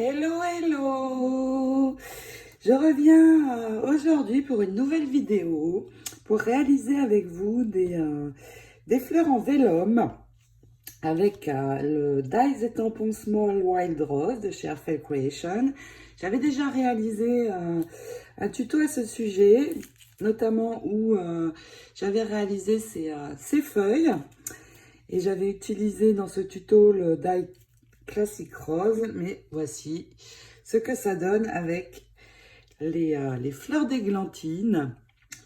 Hello, hello! Je reviens aujourd'hui pour une nouvelle vidéo pour réaliser avec vous des fleurs en vélum avec le Dies et Tampon Small Wild Rose de chez Airfel Creation. J'avais déjà réalisé un tuto à ce sujet, notamment où j'avais réalisé ces feuilles et j'avais utilisé dans ce tuto le Die Classic Rose, mais voici ce que ça donne avec les fleurs d'églantine.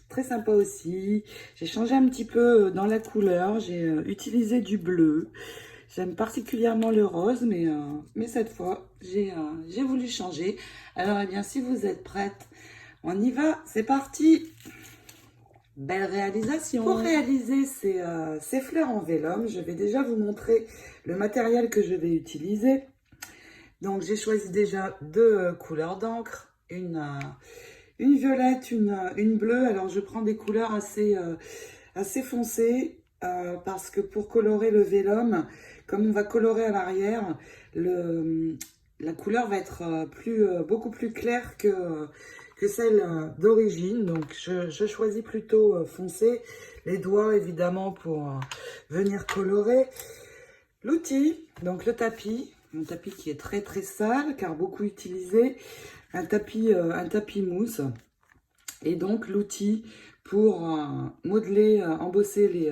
Très sympa aussi. J'ai changé un petit peu dans la couleur, j'ai utilisé du bleu. J'aime particulièrement le rose, mais cette fois, j'ai voulu changer. Alors, eh bien, si vous êtes prête, on y va, c'est parti! Belle réalisation! Pour réaliser ces fleurs en vélum, je vais déjà vous montrer le matériel que je vais utiliser. Donc, j'ai choisi déjà deux couleurs d'encre, une violette, une bleue. Alors, je prends des couleurs assez foncées parce que pour colorer le vélum, comme on va colorer à l'arrière, la couleur va être beaucoup plus claire que celle d'origine. Donc, je choisis plutôt foncé. Les doigts, évidemment, pour venir colorer. L'outil, donc le tapis. Un tapis qui est très très sale car beaucoup utilisé, un tapis mousse et donc l'outil pour modeler, embosser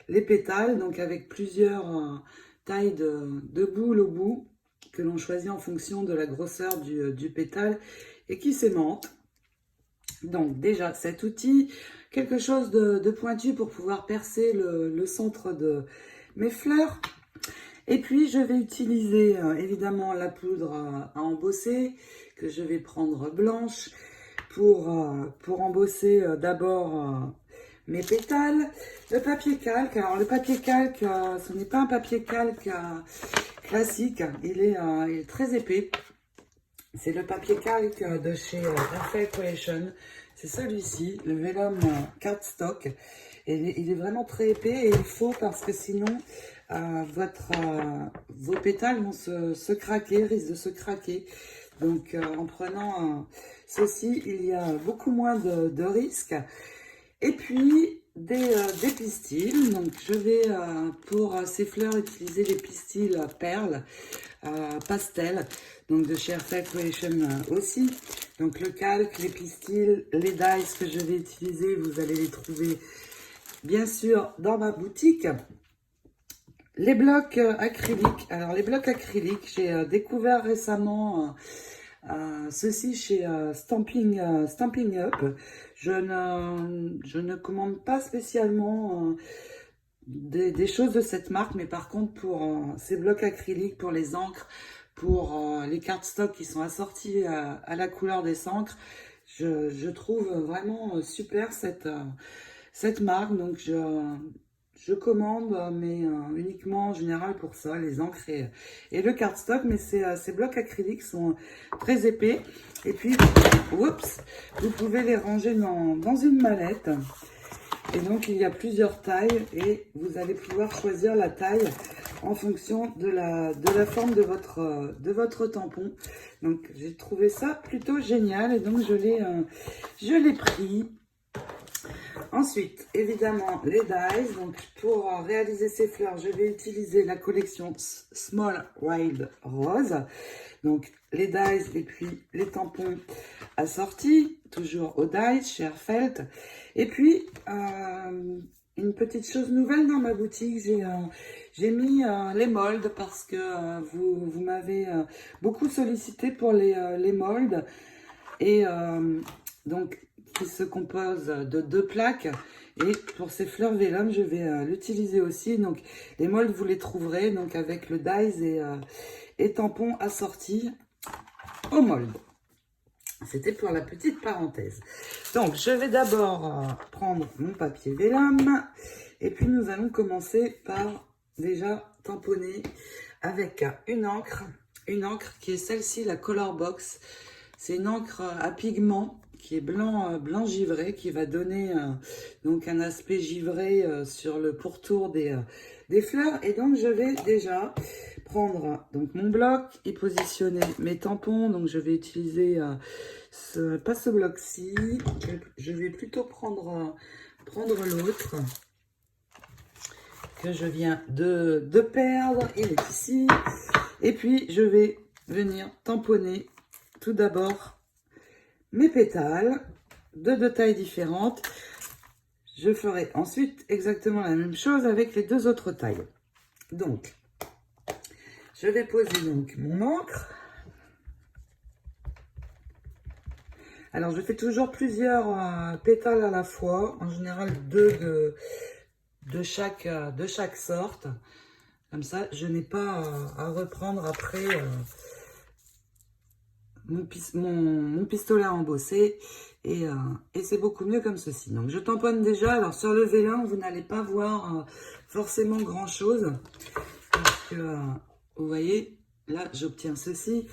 les pétales, donc avec plusieurs tailles de boules au bout que l'on choisit en fonction de la grosseur du pétale et qui s'aimante. Donc déjà cet outil, quelque chose de pointu pour pouvoir percer le centre de mes fleurs. Et puis, je vais utiliser évidemment la poudre à embosser, que je vais prendre blanche pour embosser d'abord mes pétales. Le papier calque, alors le papier calque, ce n'est pas un papier calque classique, il est très épais. C'est le papier calque de chez Airfel Creation. C'est celui-ci, le Vellum Cardstock. Et il est vraiment très épais et il faut parce que sinon vos pétales vont se craquer, risquent de se craquer. Donc en prenant ceci, il y a beaucoup moins de risques. Et puis des pistils. Donc je vais pour ces fleurs utiliser les pistils perles pastel, donc de chez Airfel Creation aussi. Donc le calque, les pistils, les dies que je vais utiliser, vous allez les trouver bien sûr dans ma boutique. Les blocs acryliques. Alors les blocs acryliques, j'ai découvert récemment ceci chez Stampin' Up. Je ne commande pas spécialement des choses de cette marque, mais par contre pour ces blocs acryliques, pour les encres, pour les cardstock qui sont assortis à la couleur des encres, je trouve vraiment super cette marque. Donc je commande, mais uniquement en général pour ça, les encres et le cardstock. Mais ces blocs acryliques sont très épais. Et puis, oups, vous pouvez les ranger dans une mallette. Et donc, il y a plusieurs tailles et vous allez pouvoir choisir la taille en fonction de la forme de votre tampon. Donc, j'ai trouvé ça plutôt génial et donc je l'ai pris. Ensuite, évidemment, les dies. Donc, pour réaliser ces fleurs, je vais utiliser la collection Small Wild Rose. Donc, les dies et puis les tampons assortis, toujours au dies chez Airfel. Et puis, une petite chose nouvelle dans ma boutique, j'ai mis les moldes parce que vous m'avez beaucoup sollicité pour les moldes. Et donc, qui se compose de deux plaques. Et pour ces fleurs vélum, je vais l'utiliser aussi. Donc, les moldes, vous les trouverez donc avec le dies et tampon assorti au mold. C'était pour la petite parenthèse. Donc, je vais d'abord prendre mon papier vélum. Et puis, nous allons commencer par déjà tamponner avec une encre qui est celle-ci, la Color Box. C'est une encre à pigment qui est blanc givré, qui va donner donc un aspect givré sur le pourtour des fleurs. Et donc, je vais déjà prendre donc mon bloc et positionner mes tampons. Donc je vais utiliser pas ce bloc-ci, je vais plutôt prendre l'autre que je viens de perdre. Il est ici. Et puis je vais venir tamponner tout d'abord mes pétales de deux tailles différentes. Je ferai ensuite exactement la même chose avec les deux autres tailles. Donc, je vais poser donc mon encre. Alors, je fais toujours plusieurs pétales à la fois, en général deux de chaque sorte. Comme ça, je n'ai pas à reprendre après mon pistolet à embosser. Et c'est beaucoup mieux comme ceci. Donc, je tamponne déjà. Alors, sur le vélin, vous n'allez pas voir forcément grand-chose. Parce que, vous voyez, là, j'obtiens ceci.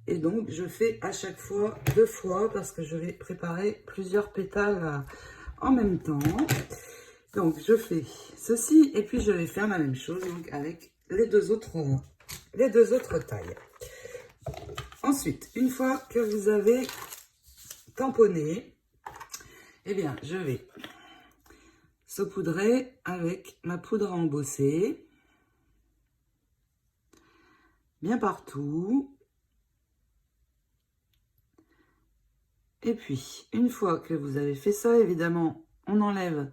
Et donc, je fais à chaque fois 2 fois parce que je vais préparer plusieurs pétales en même temps. Donc, je fais ceci et puis je vais faire la même chose donc, avec les deux autres tailles. Ensuite, une fois que vous avez tamponné, eh bien, je vais saupoudrer avec ma poudre à embosser bien partout. Et puis, une fois que vous avez fait ça, évidemment, on enlève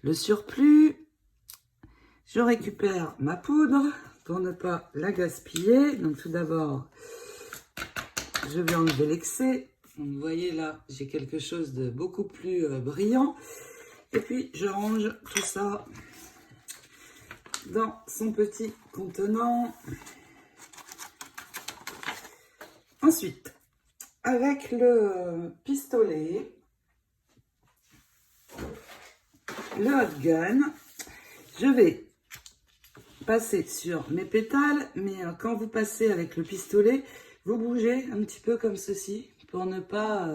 le surplus. Je récupère ma poudre pour ne pas la gaspiller. Donc, tout d'abord, je vais enlever l'excès. Vous voyez là, j'ai quelque chose de beaucoup plus brillant. Et puis, je range tout ça dans son petit contenant. Ensuite, avec le pistolet, le hot gun, je vais passer sur mes pétales, mais quand vous passez avec le pistolet, vous bougez un petit peu comme ceci pour ne pas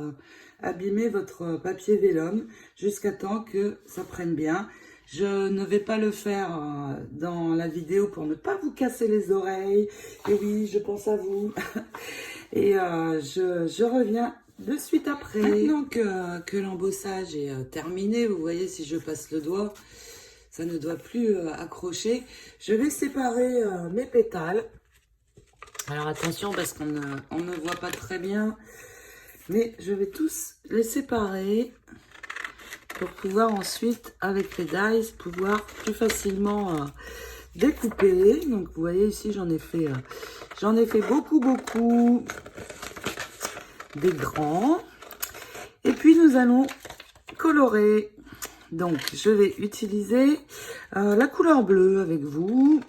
abîmer votre papier vélum jusqu'à temps que ça prenne bien. Je ne vais pas le faire dans la vidéo pour ne pas vous casser les oreilles. Et oui, je pense à vous. Et je reviens de suite après. Maintenant que l'embossage est terminé, vous voyez, si je passe le doigt, ça ne doit plus accrocher. Je vais séparer mes pétales. Alors attention parce qu'on ne voit pas très bien. Mais je vais tous les séparer pour pouvoir ensuite, avec les dies, pouvoir plus facilement découper. Donc vous voyez ici, j'en ai fait beaucoup des grands. Et puis nous allons colorer. Donc je vais utiliser la couleur bleue avec vous.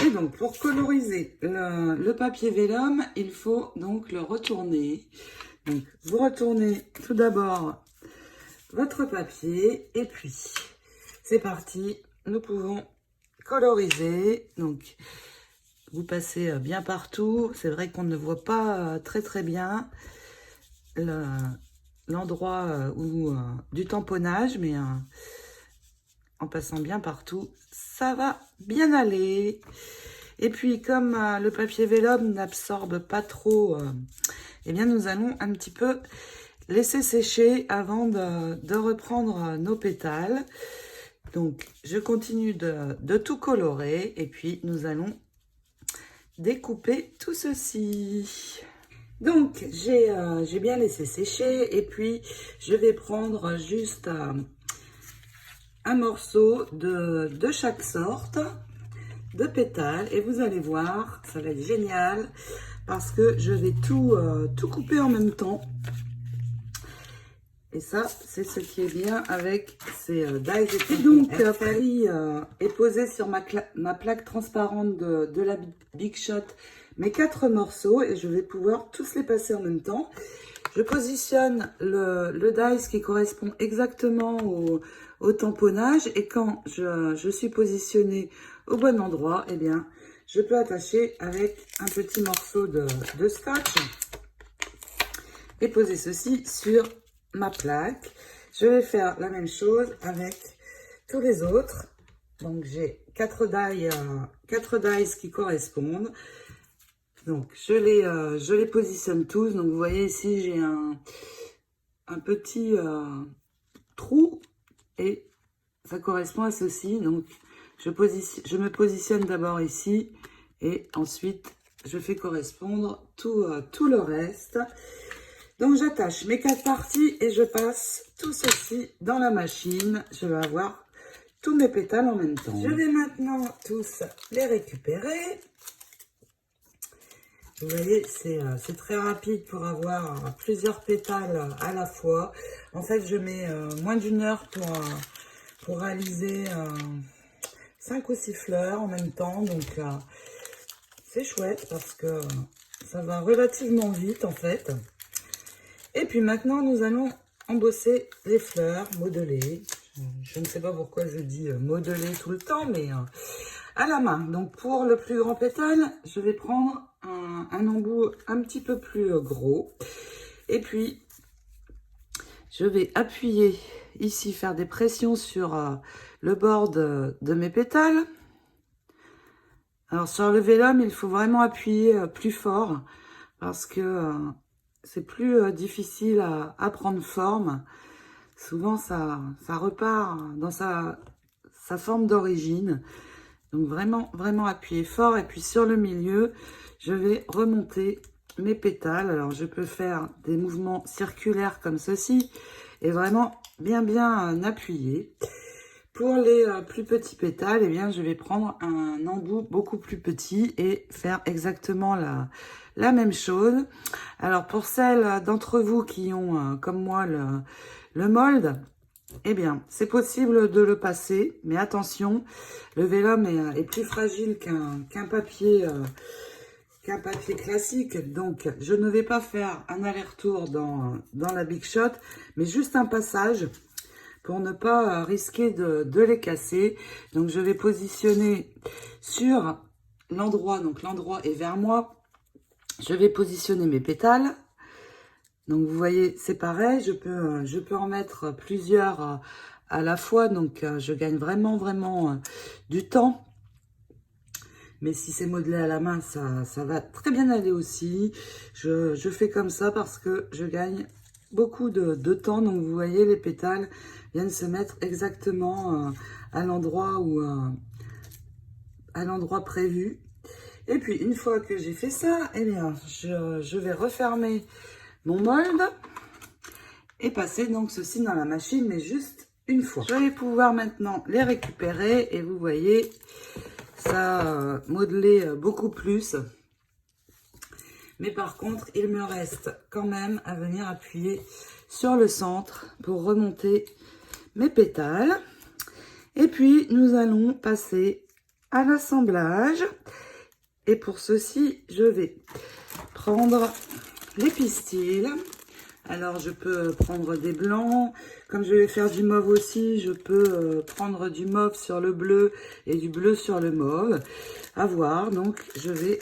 Et donc pour coloriser le papier vélum, il faut donc le retourner. Donc vous retournez tout d'abord votre papier et puis c'est parti, nous pouvons coloriser. Donc vous passez bien partout. C'est vrai qu'on ne voit pas très bien l'endroit du tamponnage, mais en passant bien partout, ça va bien aller. Et puis comme le papier vélum n'absorbe pas trop, eh bien nous allons un petit peu laisser sécher avant de reprendre nos pétales. Donc je continue de tout colorer et puis nous allons découper tout ceci. Donc j'ai bien laissé sécher et puis je vais prendre juste un morceau de chaque sorte de pétales et vous allez voir, ça va être génial parce que je vais tout couper en même temps. Et ça, c'est ce qui est bien avec ces dies. Et donc, Paris est posé sur ma plaque transparente de la Big Shot mes 4 morceaux et je vais pouvoir tous les passer en même temps. Je positionne le dies qui correspond exactement au tamponnage et quand je suis positionnée au bon endroit, eh bien, je peux attacher avec un petit morceau de scotch et poser ceci sur ma plaque. Je vais faire la même chose avec tous les autres. Donc j'ai 4 dies qui correspondent. Donc, je les positionne tous. Donc, vous voyez ici, j'ai un petit trou et ça correspond à ceci. Donc, je me positionne d'abord ici et ensuite, je fais correspondre tout le reste. Donc, j'attache mes 4 parties et je passe tout ceci dans la machine. Je vais avoir tous mes pétales en même temps. Je vais maintenant tous les récupérer. Vous voyez, c'est très rapide pour avoir plusieurs pétales à la fois. En fait, je mets moins d'une heure pour réaliser 5 ou 6 fleurs en même temps. Donc, c'est chouette parce que ça va relativement vite en fait. Et puis maintenant, nous allons embosser les fleurs, modeler. Je ne sais pas pourquoi je dis modeler tout le temps, mais à la main. Donc pour le plus grand pétale, je vais prendre un embout un petit peu plus gros. Et puis, je vais appuyer ici, faire des pressions sur le bord de mes pétales. Alors sur le vélum, il faut vraiment appuyer plus fort parce que c'est plus difficile à prendre forme. Souvent, ça repart dans sa forme d'origine. Donc, vraiment appuyer fort. Et puis, sur le milieu, je vais remonter mes pétales. Alors, je peux faire des mouvements circulaires comme ceci et vraiment bien appuyer. Pour les plus petits pétales, eh bien, je vais prendre un embout beaucoup plus petit et faire exactement la même chose. Alors, pour celles d'entre vous qui ont, comme moi, le mold, eh bien, c'est possible de le passer, mais attention, le vélum est plus fragile qu'un papier classique. Donc, je ne vais pas faire un aller-retour dans la Big Shot, mais juste un passage pour ne pas risquer de les casser. Donc, je vais positionner sur l'endroit, donc l'endroit est vers moi. Je vais positionner mes pétales. Donc, vous voyez, c'est pareil, je peux en mettre plusieurs à la fois. Donc, je gagne vraiment du temps. Mais si c'est modelé à la main, ça va très bien aller aussi. Je fais comme ça parce que je gagne beaucoup de temps. Donc, vous voyez, les pétales viennent se mettre exactement à l'endroit à l'endroit prévu. Et puis, une fois que j'ai fait ça, eh bien, je vais refermer mon mold et passer donc ceci dans la machine, mais juste une fois. Je vais pouvoir maintenant les récupérer et vous voyez, ça a modelé beaucoup plus. Mais par contre, il me reste quand même à venir appuyer sur le centre pour remonter mes pétales. Et puis, nous allons passer à l'assemblage. Et pour ceci, je vais prendre les pistils. Alors, je peux prendre des blancs. Comme je vais faire du mauve aussi, je peux prendre du mauve sur le bleu et du bleu sur le mauve. À voir. Donc, je vais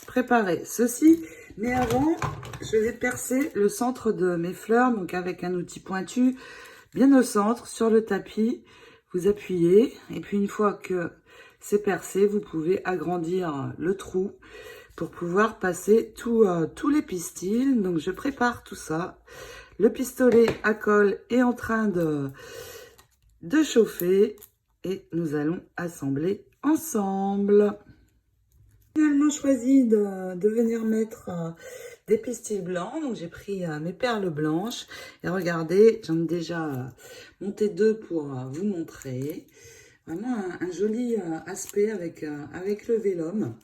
préparer ceci. Mais avant, je vais percer le centre de mes fleurs. Donc, avec un outil pointu, bien au centre, sur le tapis. Vous appuyez. Et puis, une fois que c'est percé, vous pouvez agrandir le trou pour pouvoir passer tous les pistils. Donc, je prépare tout ça. Le pistolet à colle est en train de chauffer et nous allons assembler ensemble. J'ai finalement choisi de venir mettre des pistils blancs. Donc, j'ai pris mes perles blanches. Et regardez, j'en ai déjà monté 2 pour vous montrer. Vraiment un joli aspect avec le vélum.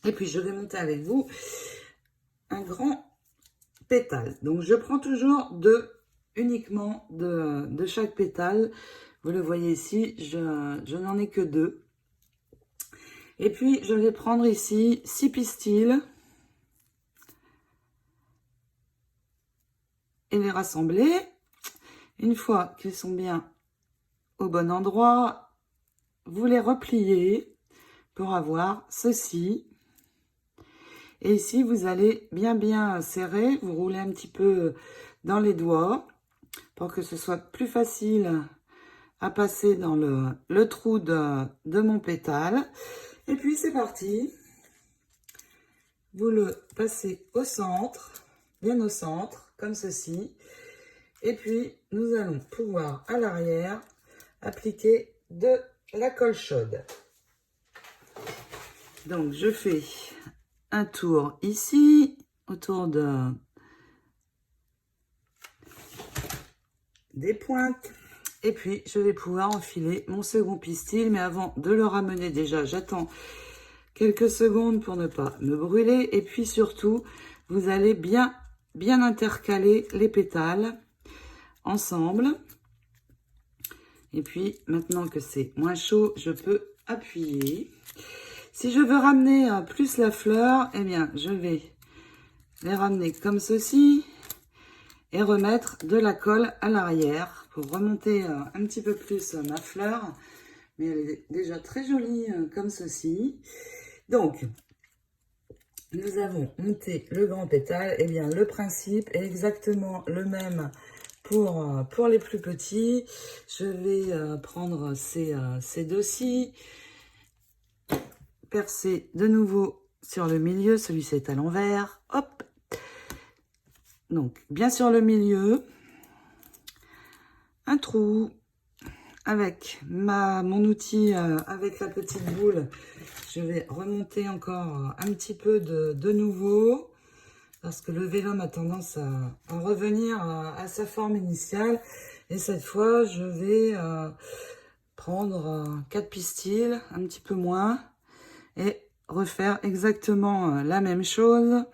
Et puis, je vais monter avec vous un grand pétale. Donc, je prends toujours 2 uniquement de chaque pétale. Vous le voyez ici, je n'en ai que 2. Et puis, je vais prendre ici 6 pistils et les rassembler. Une fois qu'ils sont bien au bon endroit, vous les repliez pour avoir ceci. Et ici, vous allez bien serrer, vous roulez un petit peu dans les doigts pour que ce soit plus facile à passer dans le trou de mon pétale. Et puis c'est parti. Vous le passez au centre, bien au centre, comme ceci. Et puis nous allons pouvoir à l'arrière appliquer de la colle chaude. Donc je fais un tour ici, autour des pointes. Et puis, je vais pouvoir enfiler mon second pistil. Mais avant de le ramener déjà, j'attends quelques secondes pour ne pas me brûler. Et puis surtout, vous allez bien intercaler les pétales ensemble. Et puis, maintenant que c'est moins chaud, je peux appuyer. Si je veux ramener plus la fleur, eh bien, je vais les ramener comme ceci. Et remettre de la colle à l'arrière pour remonter un petit peu plus ma fleur. Mais elle est déjà très jolie comme ceci. Donc, nous avons monté le grand pétale. Et bien, le principe est exactement le même pour les plus petits. Je vais prendre ces deux-ci, percer de nouveau sur le milieu. Celui-ci est à l'envers. Hop! Donc, bien sur le milieu, un trou avec mon outil, avec la petite boule. Je vais remonter encore un petit peu de nouveau, parce que le vélum a tendance à revenir à sa forme initiale. Et cette fois, je vais prendre 4 pistils, un petit peu moins, et refaire exactement la même chose.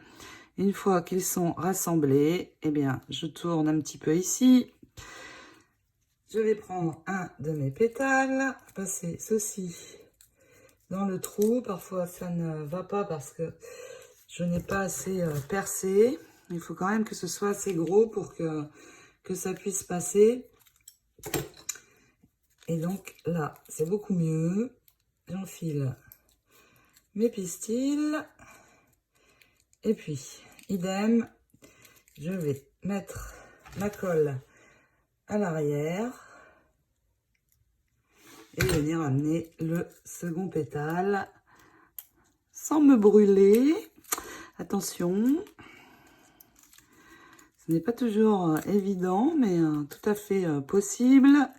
Une fois qu'ils sont rassemblés, eh bien, je tourne un petit peu ici. Je vais prendre un de mes pétales, passer ceci dans le trou. Parfois, ça ne va pas parce que je n'ai pas assez percé. Il faut quand même que ce soit assez gros pour que ça puisse passer. Et donc là, c'est beaucoup mieux. J'enfile mes pistils. Et puis, idem, je vais mettre ma colle à l'arrière et venir amener le second pétale sans me brûler. Attention, ce n'est pas toujours évident, mais tout à fait possible.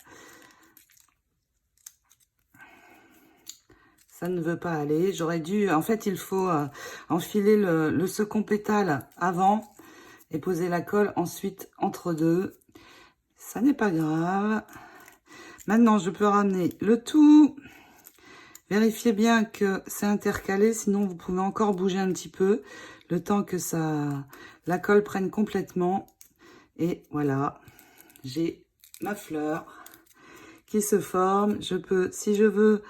Ça ne veut pas aller. J'aurais dû... En fait, il faut enfiler le second pétale avant et poser la colle ensuite entre deux. Ça n'est pas grave. Maintenant, je peux ramener le tout. Vérifiez bien que c'est intercalé, sinon vous pouvez encore bouger un petit peu, le temps que la colle prenne complètement. Et voilà, j'ai ma fleur qui se forme. Je peux, si je veux,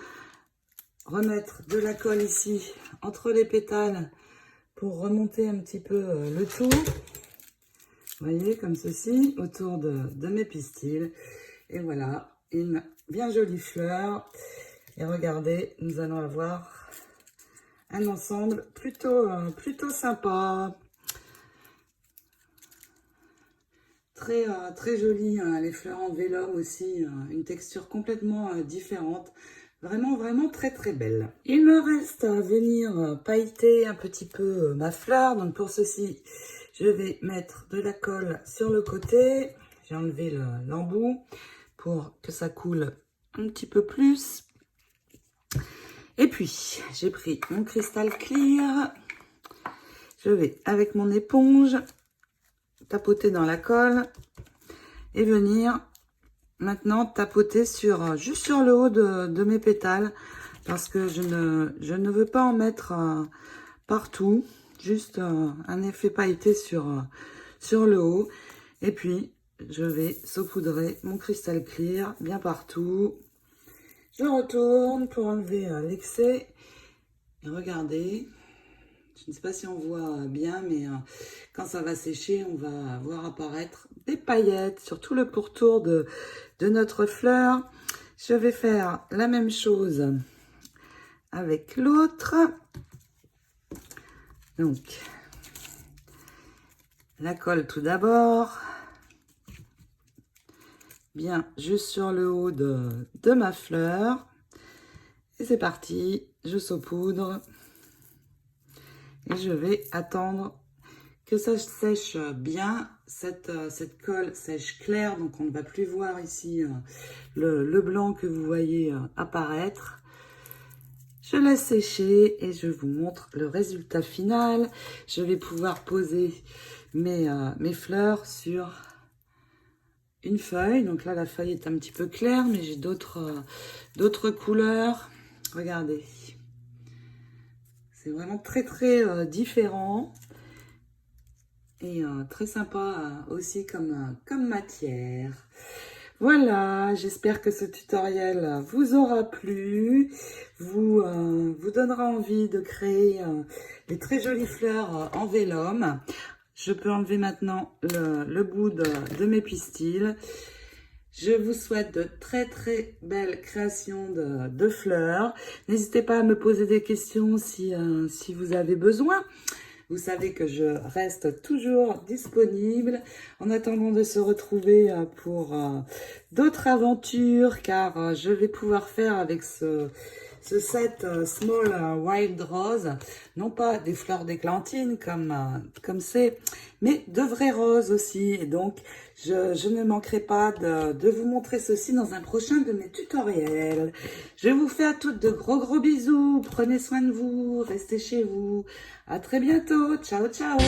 remettre de la colle ici, entre les pétales, pour remonter un petit peu le tout. Vous voyez, comme ceci, autour de mes pistils. Et voilà, une bien jolie fleur. Et regardez, nous allons avoir un ensemble plutôt sympa. Très joli, hein, les fleurs en vélum aussi, une texture complètement différente. Vraiment très belle. Il me reste à venir pailleter un petit peu ma fleur. Donc pour ceci, je vais mettre de la colle sur le côté. J'ai enlevé l'embout pour que ça coule un petit peu plus. Et puis, j'ai pris mon cristal clear. Je vais, avec mon éponge, tapoter dans la colle et venir maintenant tapoter juste sur le haut de mes pétales, parce que je ne veux pas en mettre partout, juste un effet pailleté sur le haut. Et puis, je vais saupoudrer mon cristal clear bien partout. Je retourne pour enlever l'excès. Et regardez, je ne sais pas si on voit bien, mais quand ça va sécher, on va voir apparaître des paillettes sur tout le pourtour de notre fleur. Je vais faire la même chose avec l'autre. Donc, la colle tout d'abord. bien juste sur le haut de ma fleur. Et c'est parti, je saupoudre. Et je vais attendre que ça sèche bien. Cette colle sèche claire, donc on ne va plus voir ici le blanc que vous voyez apparaître. Je laisse sécher et je vous montre le résultat final. Je vais pouvoir poser mes fleurs sur une feuille. Donc là, la feuille est un petit peu claire, mais j'ai d'autres couleurs. Regardez. C'est vraiment très différent. Et très sympa aussi comme matière. Voilà, j'espère que ce tutoriel vous aura plu, vous donnera envie de créer des très jolies fleurs en vélum. Je peux enlever maintenant le bout de mes pistils. Je vous souhaite de très belles créations de fleurs. N'hésitez pas à me poser des questions si vous avez besoin. Vous savez que je reste toujours disponible en attendant de se retrouver pour d'autres aventures, car je vais pouvoir faire avec ce set Small Wild Rose, non pas des fleurs d'églantine comme c'est, mais de vraies roses aussi. Et donc, je ne manquerai pas de vous montrer ceci dans un prochain de mes tutoriels. Je vous fais à toutes de gros bisous. Prenez soin de vous, restez chez vous. À très bientôt. Ciao, ciao.